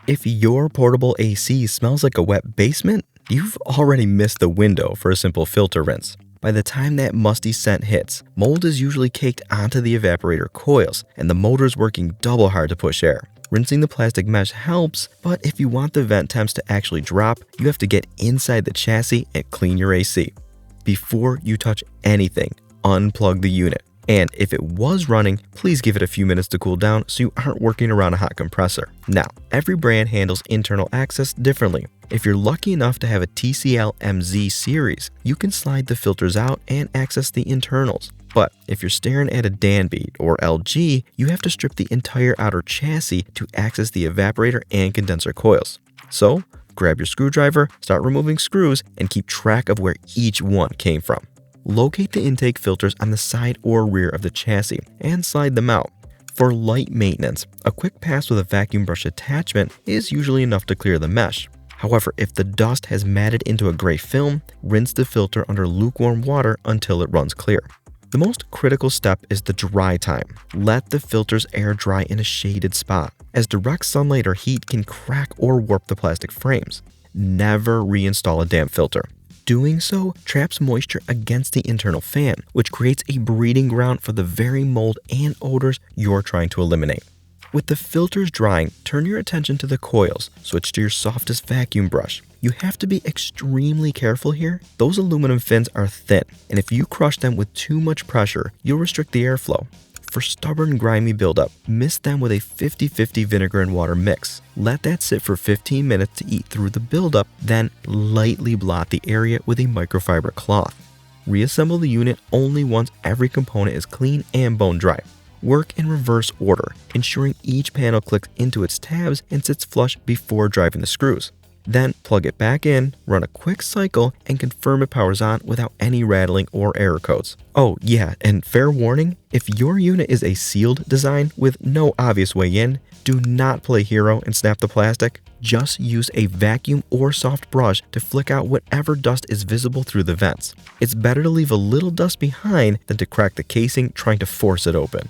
If your portable AC smells like a wet basement, you've already missed the window for a simple filter rinse. By the time that musty scent hits, mold is usually caked onto the evaporator coils, and the motor's working double hard to push air. Rinsing the plastic mesh helps, but if you want the vent temps to actually drop, you have to get inside the chassis and clean your AC. Before you touch anything, unplug the unit. And if it was running, please give it a few minutes to cool down so you aren't working around a hot compressor. Now, every brand handles internal access differently. If you're lucky enough to have a TCL MZ series, you can slide the filters out and access the internals. But if you're staring at a Danby or LG, you have to strip the entire outer chassis to access the evaporator and condenser coils. So, grab your screwdriver, start removing screws, and keep track of where each one came from. Locate the intake filters on the side or rear of the chassis and slide them out. For light maintenance, a quick pass with a vacuum brush attachment is usually enough to clear the mesh. However, if the dust has matted into a gray film, rinse the filter under lukewarm water until it runs clear. The most critical step is the dry time. Let the filters air dry in a shaded spot, as direct sunlight or heat can crack or warp the plastic frames. Never reinstall a damp filter. Doing so traps moisture against the internal fan, which creates a breeding ground for the very mold and odors you're trying to eliminate. With the filters drying, turn your attention to the coils. Switch to your softest vacuum brush. You have to be extremely careful here. Those aluminum fins are thin, and if you crush them with too much pressure, you'll restrict the airflow. For stubborn, grimy buildup, mist them with a 50-50 vinegar and water mix. Let that sit for 15 minutes to eat through the buildup, then lightly blot the area with a microfiber cloth. Reassemble the unit only once every component is clean and bone dry. Work in reverse order, ensuring each panel clicks into its tabs and sits flush before driving the screws. Then plug it back in, run a quick cycle, and confirm it powers on without any rattling or error codes. Oh yeah, and fair warning, if your unit is a sealed design with no obvious way in, do not play hero and snap the plastic. Just use a vacuum or soft brush to flick out whatever dust is visible through the vents. It's better to leave a little dust behind than to crack the casing trying to force it open.